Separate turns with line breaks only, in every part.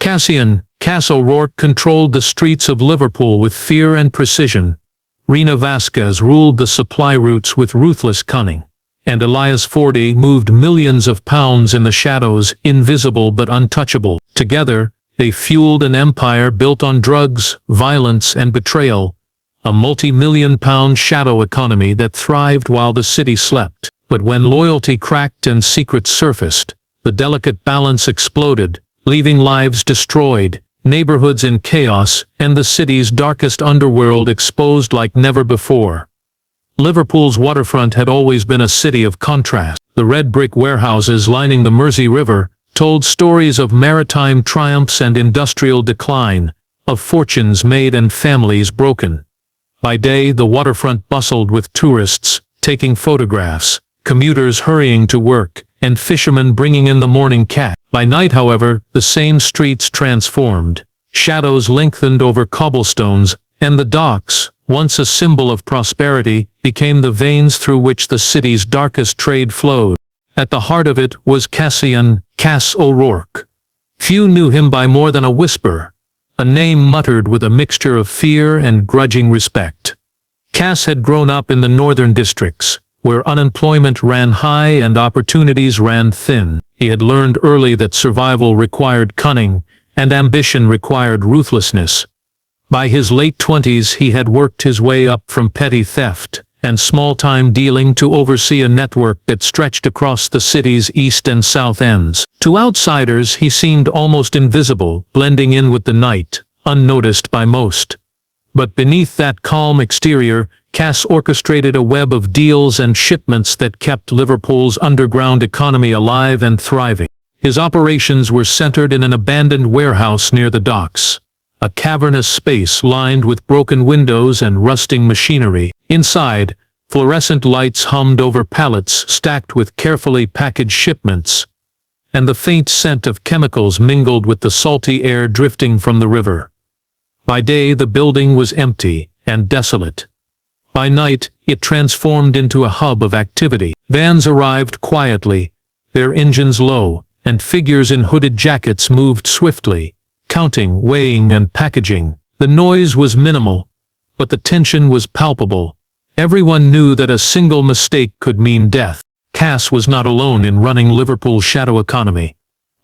Cass O'Rourke controlled the streets of Liverpool with fear and precision. Rena Vasquez ruled the supply routes with ruthless cunning. And Elias Fordy moved millions of pounds in the shadows, invisible but untouchable. Together, they fueled an empire built on drugs, violence and betrayal, a multi-million-pound shadow economy that thrived while the city slept. But when loyalty cracked and secrets surfaced, the delicate balance exploded, leaving lives destroyed, neighborhoods in chaos, and the city's darkest underworld exposed like never before. Liverpool's waterfront had always been a city of contrast. The red brick warehouses lining the Mersey River told stories of maritime triumphs and industrial decline, of fortunes made and families broken. By day, the waterfront bustled with tourists, taking photographs, commuters hurrying to work, and fishermen bringing in the morning catch. By night, however, the same streets transformed. Shadows lengthened over cobblestones, and the docks, once a symbol of prosperity, became the veins through which the city's darkest trade flowed. At the heart of it was Cass O'Rourke. Few knew him by more than a whisper, a name muttered with a mixture of fear and grudging respect. Cass had grown up in the northern districts, where unemployment ran high and opportunities ran thin. He had learned early that survival required cunning, and ambition required ruthlessness. By his late 20s he had worked his way up from petty theft and small-time dealing to oversee a network that stretched across the city's east and south ends. To outsiders he seemed almost invisible, blending in with the night, unnoticed by most. But beneath that calm exterior, Cass orchestrated a web of deals and shipments that kept Liverpool's underground economy alive and thriving. His operations were centered in an abandoned warehouse near the docks, a cavernous space lined with broken windows and rusting machinery. Inside, fluorescent lights hummed over pallets stacked with carefully packaged shipments, and the faint scent of chemicals mingled with the salty air drifting from the river. By day the building was empty and desolate. By night, it transformed into a hub of activity. Vans arrived quietly, their engines low, and figures in hooded jackets moved swiftly, counting, weighing, and packaging. The noise was minimal, but the tension was palpable. Everyone knew that a single mistake could mean death. Cass was not alone in running Liverpool's shadow economy.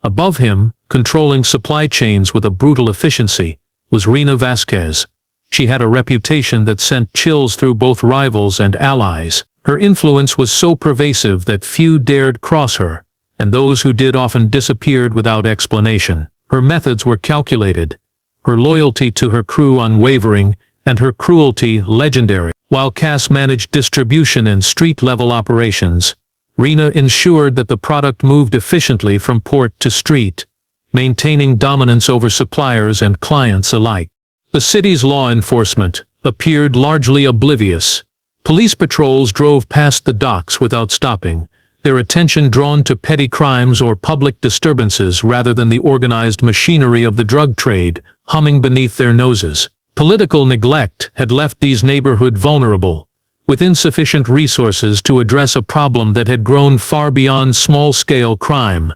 Above him, controlling supply chains with a brutal efficiency, was Rena Vasquez. She had a reputation that sent chills through both rivals and allies. Her influence was so pervasive that few dared cross her, and those who did often disappeared without explanation. Her methods were calculated, her loyalty to her crew unwavering, and her cruelty legendary. While Cass managed distribution and street-level operations, Rena ensured that the product moved efficiently from port to street, maintaining dominance over suppliers and clients alike. The city's law enforcement appeared largely oblivious. Police patrols drove past the docks without stopping, their attention drawn to petty crimes or public disturbances rather than the organized machinery of the drug trade humming beneath their noses. Political neglect had left these neighborhoods vulnerable, with insufficient resources to address a problem that had grown far beyond small-scale crime.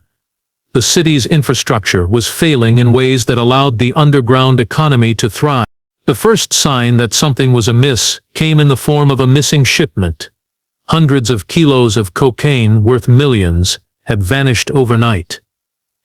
The city's infrastructure was failing in ways that allowed the underground economy to thrive. The first sign that something was amiss came in the form of a missing shipment. Hundreds of kilos of cocaine worth millions had vanished overnight.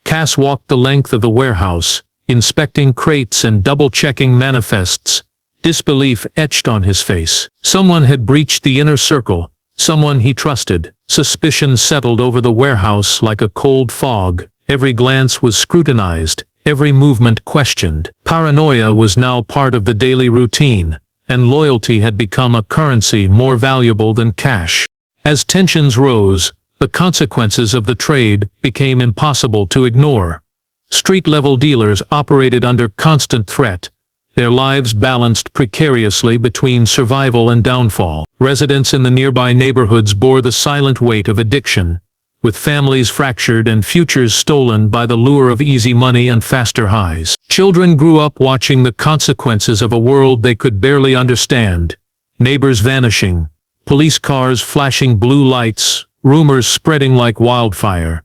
Cass walked the length of the warehouse, inspecting crates and double-checking manifests, disbelief etched on his face. Someone had breached the inner circle, someone he trusted. Suspicion settled over the warehouse like a cold fog. Every glance was scrutinized, every movement questioned. Paranoia was now part of the daily routine, and loyalty had become a currency more valuable than cash. As tensions rose, the consequences of the trade became impossible to ignore. Street-level dealers operated under constant threat, their lives balanced precariously between survival and downfall. Residents in the nearby neighborhoods bore the silent weight of addiction, with families fractured and futures stolen by the lure of easy money and faster highs. Children grew up watching the consequences of a world they could barely understand. Neighbors vanishing, police cars flashing blue lights, rumors spreading like wildfire.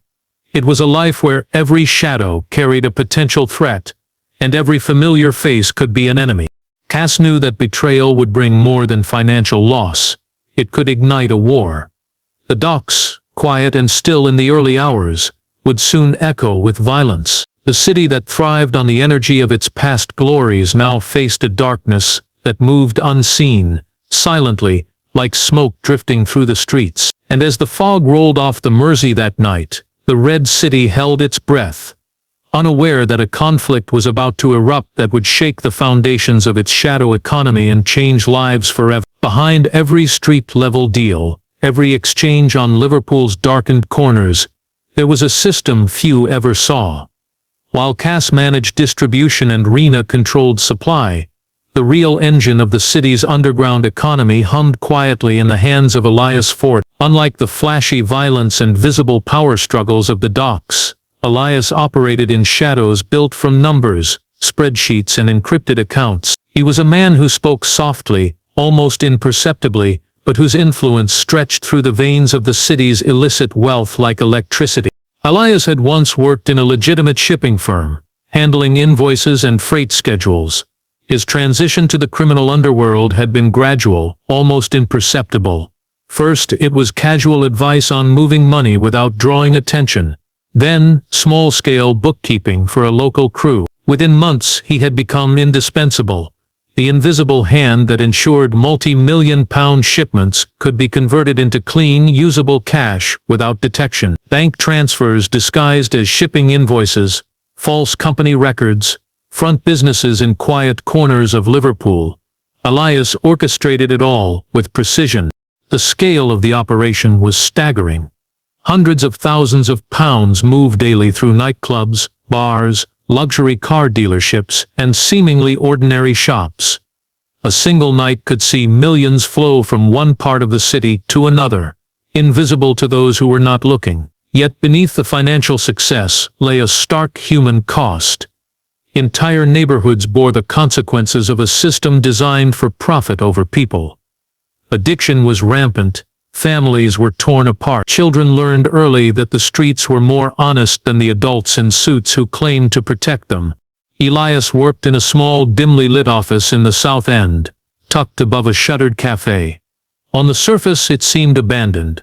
It was a life where every shadow carried a potential threat, and every familiar face could be an enemy. Cass knew that betrayal would bring more than financial loss. It could ignite a war. The docks, quiet and still in the early hours, would soon echo with violence. The city that thrived on the energy of its past glories now faced a darkness that moved unseen, silently, like smoke drifting through the streets. And as the fog rolled off the Mersey that night, the Red City held its breath, unaware that a conflict was about to erupt that would shake the foundations of its shadow economy and change lives forever. Behind every street-level deal, every exchange on Liverpool's darkened corners, there was a system few ever saw. While Cass managed distribution and Rena controlled supply, the real engine of the city's underground economy hummed quietly in the hands of Elias Ford. Unlike the flashy violence and visible power struggles of the docks, Elias operated in shadows built from numbers, spreadsheets and encrypted accounts. He was a man who spoke softly, almost imperceptibly, but whose influence stretched through the veins of the city's illicit wealth like electricity. Elias had once worked in a legitimate shipping firm, handling invoices and freight schedules. His transition to the criminal underworld had been gradual, almost imperceptible. First, it was casual advice on moving money without drawing attention. Then, small-scale bookkeeping for a local crew. Within months, he had become indispensable. The invisible hand that ensured multi-million-pound shipments could be converted into clean, usable cash without detection. Bank transfers disguised as shipping invoices, false company records, front businesses in quiet corners of Liverpool. Elias orchestrated it all with precision. The scale of the operation was staggering. Hundreds of thousands of pounds moved daily through nightclubs, bars, luxury car dealerships, and seemingly ordinary shops. A single night could see millions flow from one part of the city to another, invisible to those who were not looking. Yet beneath the financial success lay a stark human cost. Entire neighborhoods bore the consequences of a system designed for profit over people. Addiction was rampant, families were torn apart. Children learned early that the streets were more honest than the adults in suits who claimed to protect them. Elias worked in a small, dimly lit office in the South End, tucked above a shuttered cafe. On the surface it seemed abandoned.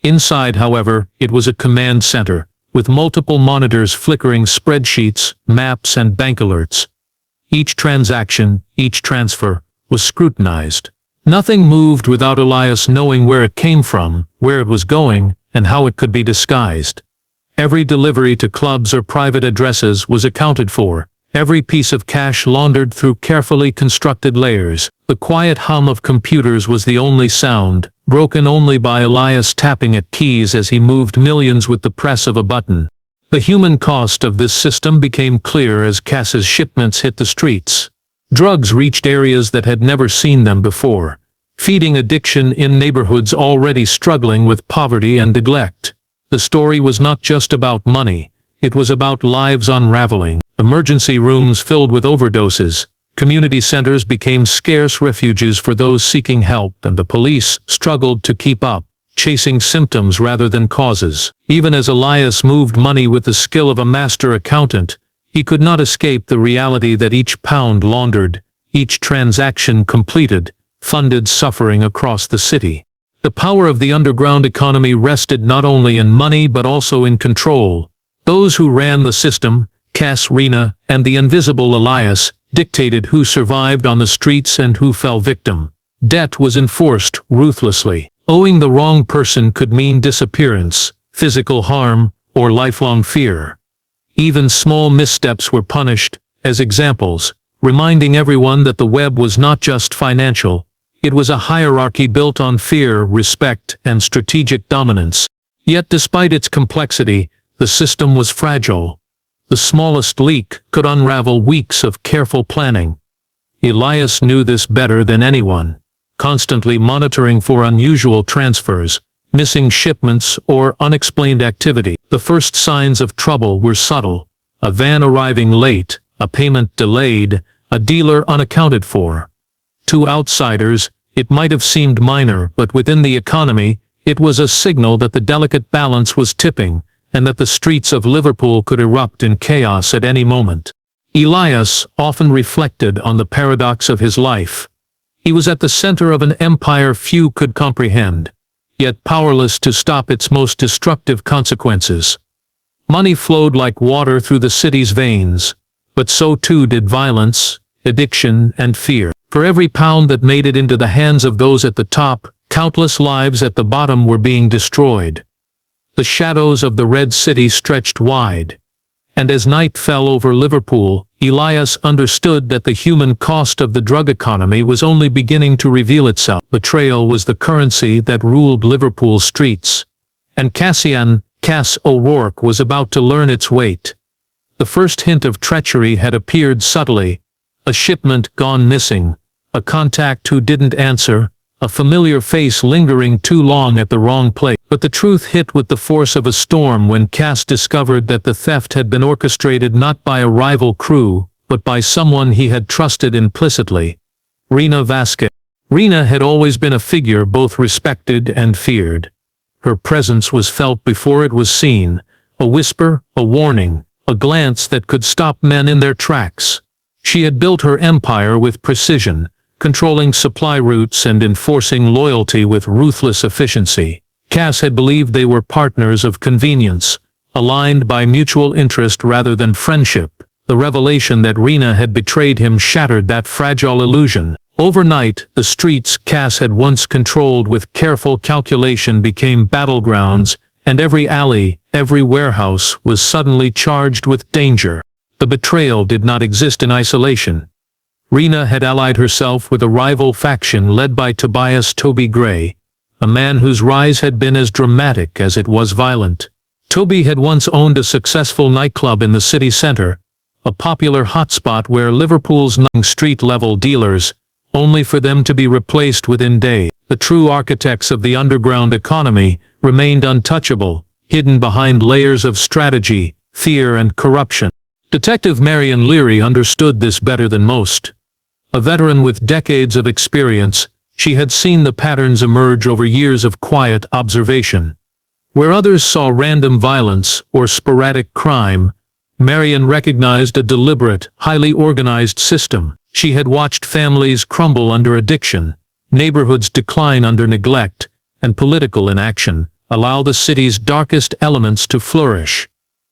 Inside, however, it was a command center, with multiple monitors flickering spreadsheets, maps and bank alerts. Each transaction, each transfer, was scrutinized. Nothing moved without Elias knowing where it came from, where it was going, and how it could be disguised. Every delivery to clubs or private addresses was accounted for, every piece of cash laundered through carefully constructed layers. The quiet hum of computers was the only sound, broken only by Elias tapping at keys as he moved millions with the press of a button. The human cost of this system became clear as Cass's shipments hit the streets. Drugs reached areas that had never seen them before, feeding addiction in neighborhoods already struggling with poverty and neglect. The story was not just about money, it was about lives unraveling. Emergency rooms filled with overdoses, community centers became scarce refuges for those seeking help, and the police struggled to keep up, chasing symptoms rather than causes. Even as Elias moved money with the skill of a master accountant, he could not escape the reality that each pound laundered, each transaction completed, funded suffering across the city. The power of the underground economy rested not only in money but also in control. Those who ran the system, Cass, Rena, and the invisible Elias, dictated who survived on the streets and who fell victim. Debt was enforced ruthlessly. Owing the wrong person could mean disappearance, physical harm, or lifelong fear. Even small missteps were punished, as examples, reminding everyone that the web was not just financial. It was a hierarchy built on fear, respect, and strategic dominance. Yet despite its complexity, the system was fragile. The smallest leak could unravel weeks of careful planning. Elias knew this better than anyone, constantly monitoring for unusual transfers, missing shipments, or unexplained activity. The first signs of trouble were subtle: a van arriving late, a payment delayed, a dealer unaccounted for. To outsiders, it might have seemed minor, but within the economy, it was a signal that the delicate balance was tipping, and that the streets of Liverpool could erupt in chaos at any moment. Elias often reflected on the paradox of his life. He was at the center of an empire few could comprehend, yet powerless to stop its most destructive consequences. Money flowed like water through the city's veins, but so too did violence, addiction, and fear. For every pound that made it into the hands of those at the top, countless lives at the bottom were being destroyed. The shadows of the Red City stretched wide, and as night fell over Liverpool, Elias understood that the human cost of the drug economy was only beginning to reveal itself. Betrayal was the currency that ruled Liverpool's streets, and Cass O'Rourke was about to learn its weight. The first hint of treachery had appeared subtly: a shipment gone missing, a contact who didn't answer, a familiar face lingering too long at the wrong place. But the truth hit with the force of a storm when Cass discovered that the theft had been orchestrated not by a rival crew, but by someone he had trusted implicitly: Rena Vasquez. Rena had always been a figure both respected and feared. Her presence was felt before it was seen, a whisper, a warning, a glance that could stop men in their tracks. She had built her empire with precision, controlling supply routes and enforcing loyalty with ruthless efficiency. Cass had believed they were partners of convenience, aligned by mutual interest rather than friendship. The revelation that Rena had betrayed him shattered that fragile illusion. Overnight, the streets Cass had once controlled with careful calculation became battlegrounds, and every alley, every warehouse was suddenly charged with danger. The betrayal did not exist in isolation. Rena had allied herself with a rival faction led by Tobias "Toby" Gray, a man whose rise had been as dramatic as it was violent. Toby had once owned a successful nightclub in the city center, a popular hotspot where Liverpool's street-level dealers, only for them to be replaced within days. The true architects of the underground economy remained untouchable, hidden behind layers of strategy, fear, and corruption. Detective Marian understood this better than most. A veteran with decades of experience, she had seen the patterns emerge over years of quiet observation. Where others saw random violence or sporadic crime, Marian recognized a deliberate, highly organized system. She had watched families crumble under addiction, neighborhoods decline under neglect, and political inaction allow the city's darkest elements to flourish.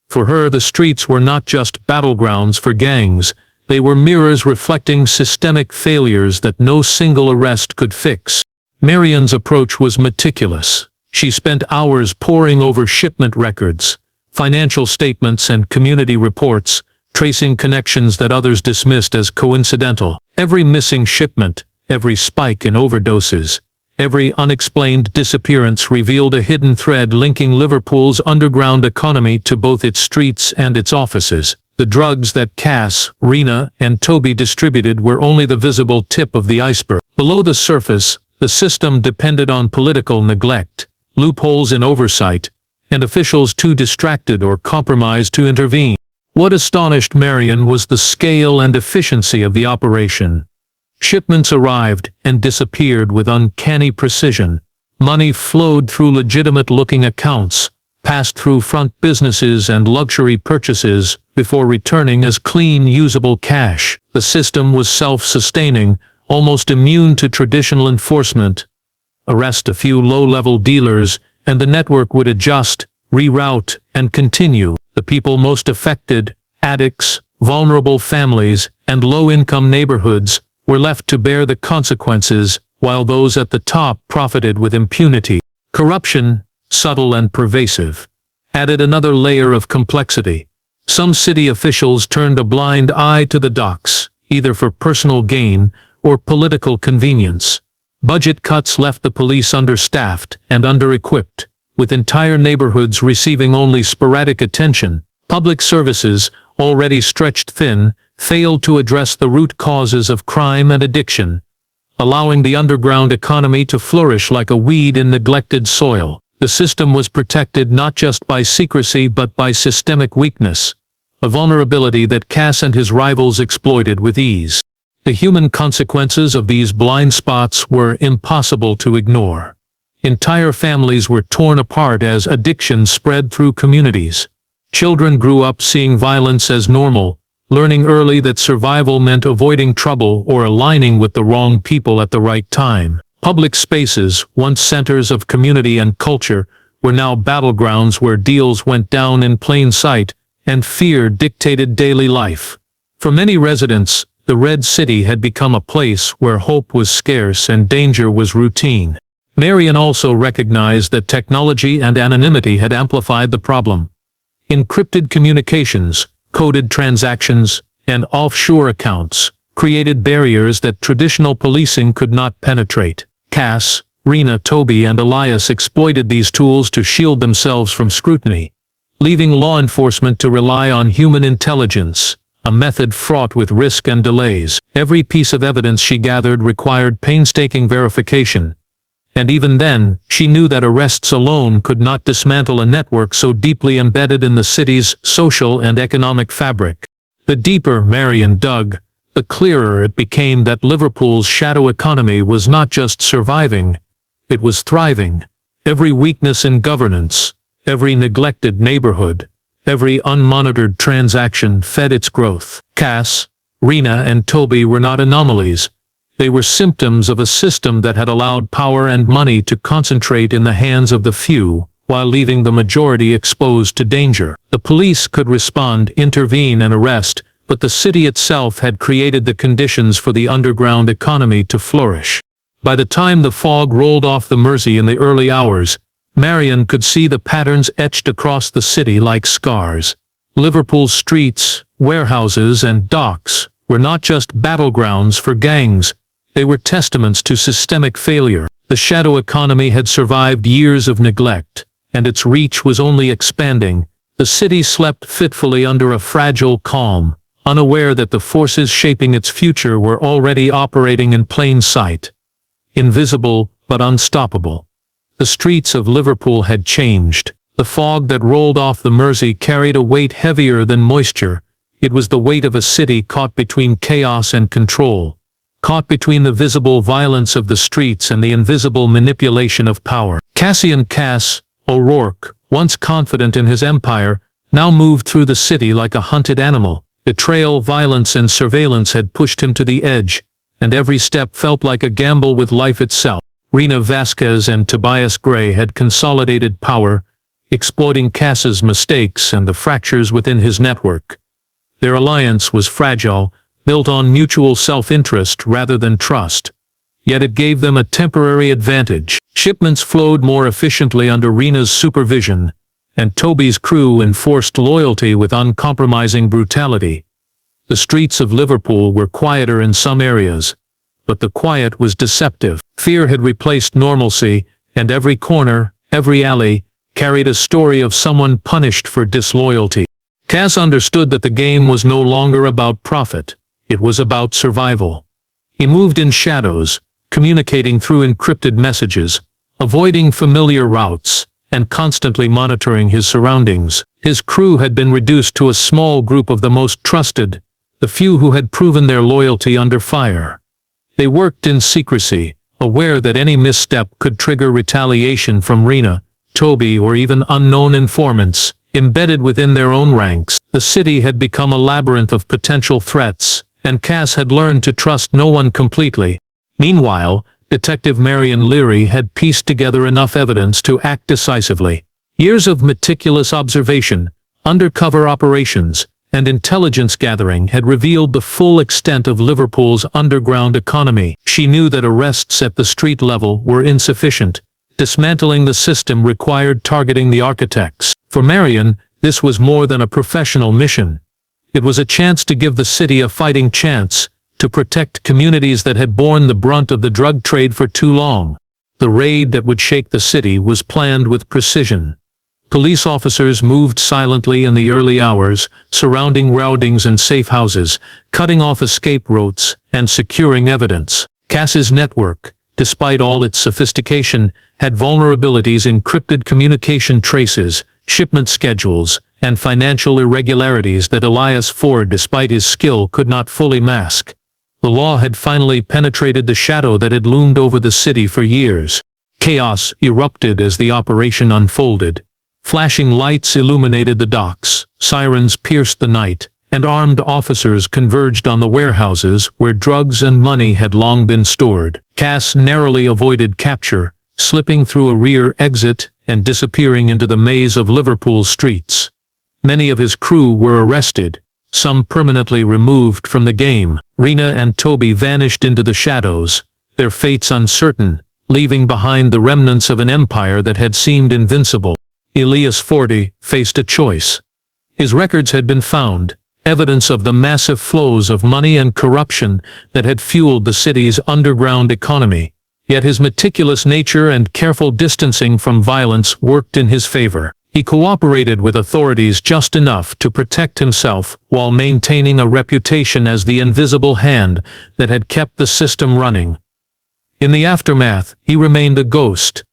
For her, the streets were not just battlegrounds for gangs, they were mirrors reflecting systemic failures that no single arrest could fix. Marian's approach was meticulous. She spent hours poring over shipment records, financial statements, and community reports, tracing connections that others dismissed as coincidental. Every missing shipment, every spike in overdoses, every unexplained disappearance revealed a hidden thread linking Liverpool's underground economy to both its streets and its offices. The drugs that Cass, Rena, and Toby distributed were only the visible tip of the iceberg. Below the surface, the system depended on political neglect, loopholes in oversight, and officials too distracted or compromised to intervene. What astonished Marian was the scale and efficiency of the operation. Shipments arrived and disappeared with uncanny precision. Money flowed through legitimate-looking accounts, passed through front businesses and luxury purchases, before returning as clean, usable cash. The system was self-sustaining, almost immune to traditional enforcement. Arrest a few low-level dealers, and the network would adjust, reroute, and continue. The people most affected, addicts, vulnerable families, and low-income neighborhoods, were left to bear the consequences, while those at the top profited with impunity. Corruption, subtle and pervasive, added another layer of complexity. Some city officials turned a blind eye to the docks, either for personal gain or political convenience. Budget cuts left the police understaffed and under-equipped, with entire neighborhoods receiving only sporadic attention. Public services, already stretched thin, failed to address the root causes of crime and addiction, allowing the underground economy to flourish like a weed in neglected soil. The system was protected not just by secrecy but by systemic weakness, a vulnerability that Cass and his rivals exploited with ease. The human consequences of these blind spots were impossible to ignore. Entire families were torn apart as addiction spread through communities. Children grew up seeing violence as normal, learning early that survival meant avoiding trouble or aligning with the wrong people at the right time. Public spaces, once centers of community and culture, were now battlegrounds where deals went down in plain sight, and fear dictated daily life. For many residents, the Red City had become a place where hope was scarce and danger was routine. Marian also recognized that technology and anonymity had amplified the problem. Encrypted communications, coded transactions, and offshore accounts created barriers that traditional policing could not penetrate. Cass, Rena, Toby, and Elias exploited these tools to shield themselves from scrutiny, leaving law enforcement to rely on human intelligence, a method fraught with risk and delays. Every piece of evidence she gathered required painstaking verification, and even then, she knew that arrests alone could not dismantle a network so deeply embedded in the city's social and economic fabric. The deeper Marian dug, the clearer it became that Liverpool's shadow economy was not just surviving, it was thriving. Every weakness in governance, every neglected neighborhood, every unmonitored transaction fed its growth. Cass, Rena, and Toby were not anomalies. They were symptoms of a system that had allowed power and money to concentrate in the hands of the few, while leaving the majority exposed to danger. The police could respond, intervene, and arrest, but the city itself had created the conditions for the underground economy to flourish. By the time the fog rolled off the Mersey in the early hours, Marian could see the patterns etched across the city like scars. Liverpool's streets, warehouses, and docks were not just battlegrounds for gangs. They were testaments to systemic failure. The shadow economy had survived years of neglect, and its reach was only expanding. The city slept fitfully under a fragile calm, unaware that the forces shaping its future were already operating in plain sight. Invisible, but unstoppable. The streets of Liverpool had changed. The fog that rolled off the Mersey carried a weight heavier than moisture. It was the weight of a city caught between chaos and control. Caught between the visible violence of the streets and the invisible manipulation of power. Cass O'Rourke, once confident in his empire, now moved through the city like a hunted animal. Betrayal, violence, and surveillance had pushed him to the edge, and every step felt like a gamble with life itself. Rena Vasquez and Tobias Gray had consolidated power, exploiting Cass's mistakes and the fractures within his network. Their alliance was fragile, built on mutual self-interest rather than trust. Yet it gave them a temporary advantage. Shipments flowed more efficiently under Rena's supervision, and Toby's crew enforced loyalty with uncompromising brutality. The streets of Liverpool were quieter in some areas, but the quiet was deceptive. Fear had replaced normalcy, and every corner, every alley, carried a story of someone punished for disloyalty. Cass understood that the game was no longer about profit. It was about survival. He moved in shadows, communicating through encrypted messages, avoiding familiar routes, and constantly monitoring his surroundings. His crew had been reduced to a small group of the most trusted, the few who had proven their loyalty under fire. They worked in secrecy, aware that any misstep could trigger retaliation from Rena, Toby, or even unknown informants. Embedded within their own ranks, the city had become a labyrinth of potential threats, and Cass had learned to trust no one completely. Meanwhile, Detective Marian Leary had pieced together enough evidence to act decisively. Years of meticulous observation, undercover operations, and intelligence gathering had revealed the full extent of Liverpool's underground economy. She knew that arrests at the street level were insufficient. Dismantling the system required targeting the architects. For Marian, this was more than a professional mission. It was a chance to give the city a fighting chance, to protect communities that had borne the brunt of the drug trade for too long. The raid that would shake the city was planned with precision. Police officers moved silently in the early hours, surrounding routings and safe houses, cutting off escape routes, and securing evidence. Cass's network, despite all its sophistication, had vulnerabilities: encrypted communication traces, shipment schedules, and financial irregularities that Elias Ford, despite his skill, could not fully mask. The law had finally penetrated the shadow that had loomed over the city for years. Chaos erupted as the operation unfolded. Flashing lights illuminated the docks, sirens pierced the night, and armed officers converged on the warehouses where drugs and money had long been stored. Cass narrowly avoided capture, slipping through a rear exit and disappearing into the maze of Liverpool's streets. Many of his crew were arrested, some permanently removed from the game. Rena and Toby vanished into the shadows, their fates uncertain, leaving behind the remnants of an empire that had seemed invincible. Elias 40 faced a choice. His records had been found, evidence of the massive flows of money and corruption that had fueled the city's underground economy. Yet his meticulous nature and careful distancing from violence worked in his favor. He cooperated with authorities just enough to protect himself while maintaining a reputation as the invisible hand that had kept the system running. In the aftermath, he remained a ghost,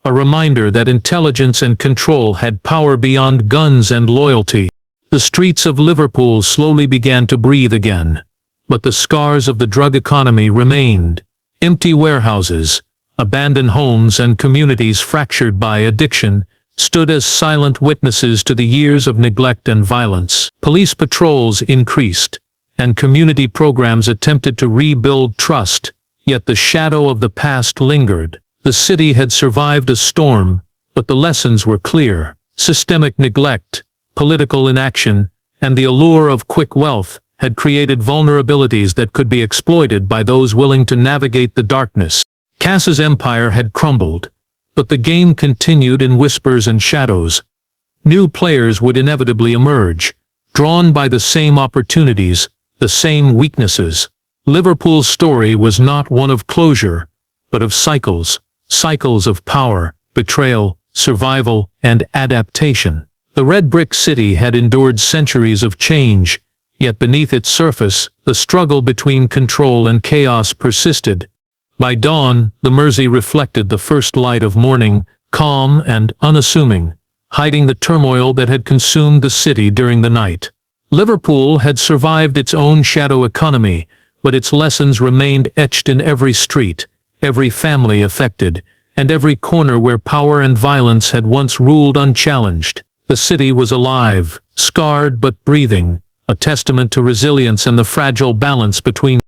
a reminder that intelligence and control had power beyond guns and loyalty. The streets of Liverpool slowly began to breathe again, but the scars of the drug economy remained. Empty warehouses, abandoned homes and communities fractured by addiction stood as silent witnesses to the years of neglect and violence. Police patrols increased, and community programs attempted to rebuild trust, yet the shadow of the past lingered. The city had survived a storm, but the lessons were clear. Systemic neglect, political inaction, and the allure of quick wealth had created vulnerabilities that could be exploited by those willing to navigate the darkness. Cass's empire had crumbled, but the game continued in whispers and shadows. New players would inevitably emerge, drawn by the same opportunities, the same weaknesses. Liverpool's story was not one of closure, but of cycles, cycles of power, betrayal, survival, and adaptation. The red brick city had endured centuries of change, yet beneath its surface, the struggle between control and chaos persisted. By dawn, the Mersey reflected the first light of morning, calm and unassuming, hiding the turmoil that had consumed the city during the night. Liverpool had survived its own shadow economy, but its lessons remained etched in every street, every family affected, and every corner where power and violence had once ruled unchallenged. The city was alive, scarred but breathing, a testament to resilience and the fragile balance between